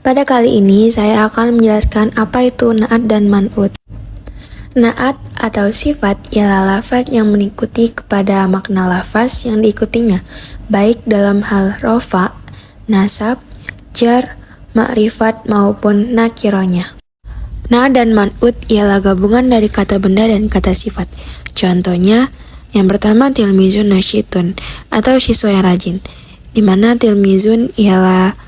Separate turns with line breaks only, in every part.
Pada kali ini saya akan menjelaskan apa itu na'at dan man'ut. Na'at atau sifat ialah lafaz yang mengikuti kepada makna lafaz yang diikutinya, baik dalam hal rofa, nasab, jar, ma'rifat maupun nakironya. Na'at dan man'ut ialah gabungan dari kata benda dan kata sifat. Contohnya, yang pertama tilmizun nasyitun atau siswa yang rajin, di mana tilmizun ialah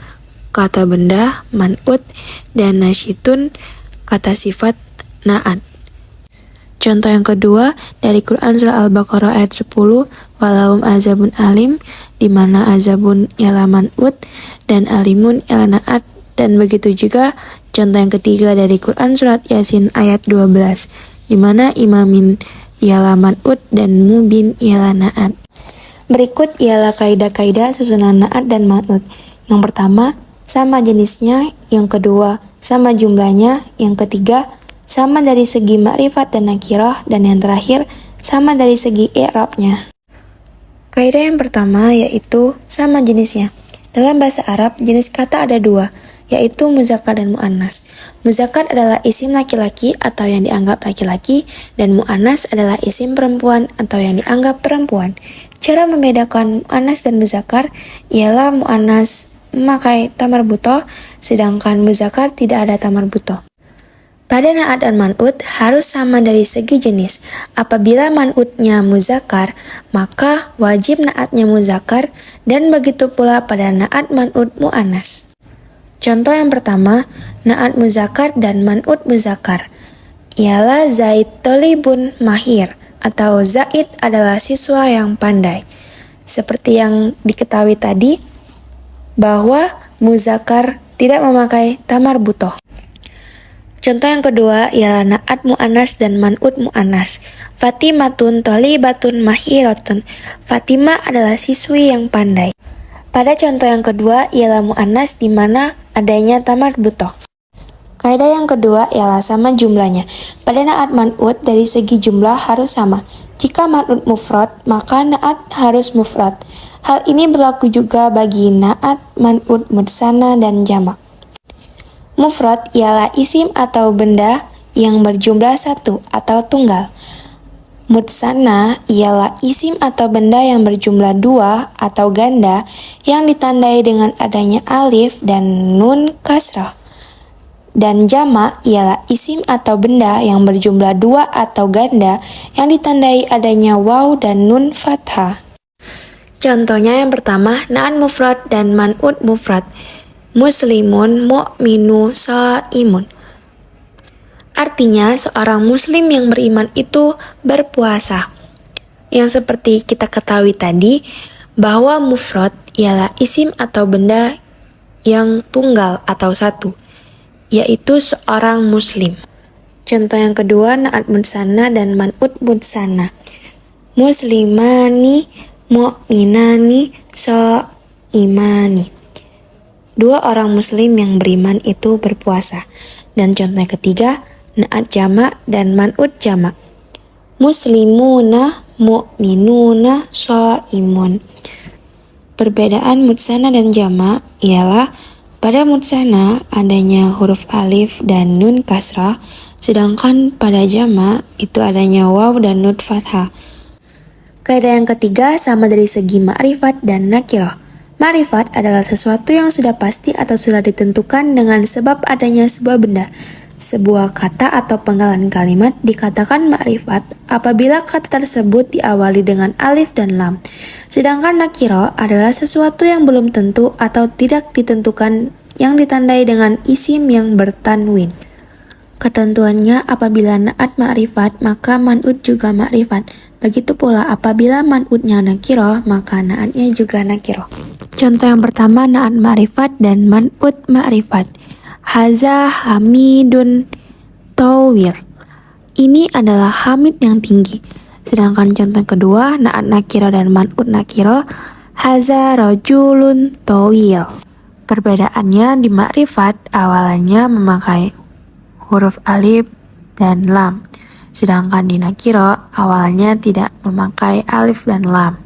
kata benda man'ut dan nasyitun kata sifat na'at. Contoh yang kedua dari Quran surah Al-Baqarah ayat 10, walahum azabun alim, di mana azabun ialah man'ut dan alimun ialah na'at. Dan begitu juga contoh yang ketiga dari Quran surat Yasin ayat 12, di mana imamin ialah man'ut dan mubin ialah na'at. Berikut ialah kaidah-kaidah susunan na'at dan man'ut. Yang pertama, sama jenisnya. Yang kedua, sama jumlahnya. Yang ketiga, sama dari segi makrifat dan nakirah. Dan yang terakhir, sama dari segi i'rabnya. Kaidah yang pertama yaitu sama jenisnya. Dalam bahasa Arab, jenis kata ada dua, yaitu muzakkar dan mu'annas. Muzakkar adalah isim laki-laki atau yang dianggap laki-laki, dan mu'annas adalah isim perempuan atau yang dianggap perempuan. Cara membedakan mu'annas dan muzakkar ialah mu'annas memakai tamar butoh, sedangkan muzakkar tidak ada tamar butoh. Pada na'at dan man'ut harus sama dari segi jenis. Apabila man'utnya muzakkar, maka wajib na'atnya muzakkar, dan begitu pula pada na'at man'ut mu'annas. Contoh yang pertama, na'at muzakkar dan man'ut muzakkar ialah Zaid tolibun mahir, atau Zaid adalah siswa yang pandai. Seperti yang diketahui tadi, bahwa muzakkar tidak memakai tamar butoh. Contoh yang kedua ialah na'at mu'annas dan man'ut mu'annas. Fatimatun tolibatun mahiratun. Fatimah adalah siswi yang pandai. Pada contoh yang kedua ialah mu'annas di mana adanya tamar butoh. Kaidah yang kedua ialah sama jumlahnya. Pada na'at man'ut dari segi jumlah harus sama. Jika man'ut mufrad, maka na'at harus mufrad. Hal ini berlaku juga bagi na'at man'ut mutsana dan jamak. Mufrad ialah isim atau benda yang berjumlah satu atau tunggal. Mutsana ialah isim atau benda yang berjumlah dua atau ganda yang ditandai dengan adanya alif dan nun kasrah. Dan jamak ialah isim atau benda yang berjumlah dua atau ganda yang ditandai adanya waw dan nun fathah. Contohnya yang pertama, na'at mufrad dan man'ut mufrad. Muslimun mu'minu sha'imun. Artinya, seorang muslim yang beriman itu berpuasa. Yang seperti kita ketahui tadi, bahwa mufrad ialah isim atau benda yang tunggal atau satu, yaitu seorang muslim. Contoh yang kedua, na'at mutsana dan man'ut mutsana. Muslimani mu'minani sha'imani. Dua orang muslim yang beriman itu berpuasa. Dan contoh yang ketiga, na'at jamak dan man'ut jamak. Muslimuna mu'minuna sha'imun. Perbedaan mutsana dan jamak ialah pada mutsana adanya huruf alif dan nun kasrah, sedangkan pada jamak itu adanya waw dan nun fathah. Kaidah yang ketiga sama dari segi ma'rifat dan nakirah. Ma'rifat adalah sesuatu yang sudah pasti atau sudah ditentukan dengan sebab adanya sebuah benda. Sebuah kata atau penggalan kalimat dikatakan ma'rifat apabila kata tersebut diawali dengan alif dan lam. Sedangkan nakiro adalah sesuatu yang belum tentu atau tidak ditentukan yang ditandai dengan isim yang bertanwin. Ketentuannya apabila na'at ma'rifat, maka man'ut juga ma'rifat. Begitu pula apabila man'utnya nakiro, maka na'atnya juga nakiro. Contoh yang pertama, na'at ma'rifat dan man'ut ma'rifat. Haza hamidun tawil. Ini adalah hamid yang tinggi. Sedangkan contoh kedua, na'at nakiro dan man'ut nakiro. Haza rajulun tawil. Perbedaannya di ma'rifat awalannya memakai huruf alif dan lam. Sedangkan di nakiro awalnya tidak memakai alif dan lam.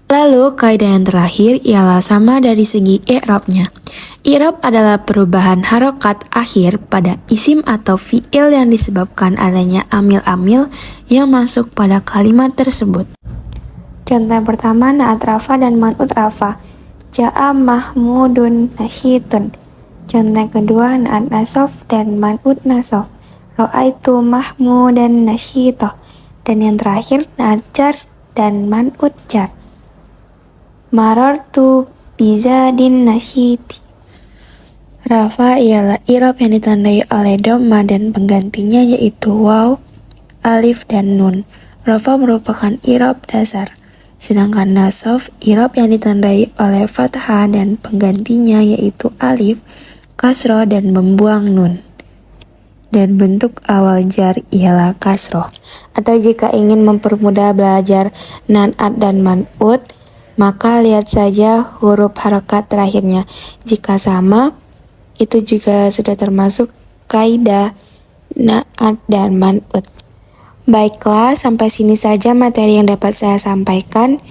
Lalu kaidah yang terakhir ialah sama dari segi i'rabnya. I'rab adalah perubahan harokat akhir pada isim atau fi'il yang disebabkan adanya amil-amil yang masuk pada kalimat tersebut. Contoh yang pertama, na'at rafa dan man'ut rafa. Ja'a mahmudun nasyitun. Contoh yang kedua, na'at nasof dan man'ut nasof. Ro'aitu mahmudan nasyitoh. Dan yang terakhir, na'at jar dan man'ut jar. Marartu bizadin nasyiti. Rafa ialah i'rab yang ditandai oleh dhamma dan penggantinya yaitu waw, alif, dan nun. Rafa merupakan i'rab dasar. Sedangkan nasab i'rab yang ditandai oleh fathah dan penggantinya yaitu alif, kasroh, dan membuang nun. Dan bentuk awal jar ialah kasroh. Atau jika ingin mempermudah belajar na'at dan man'ut, maka lihat saja huruf harakat terakhirnya. Jika sama, itu juga sudah termasuk kaidah na'at dan man'ut. Baiklah, sampai sini saja materi yang dapat saya sampaikan.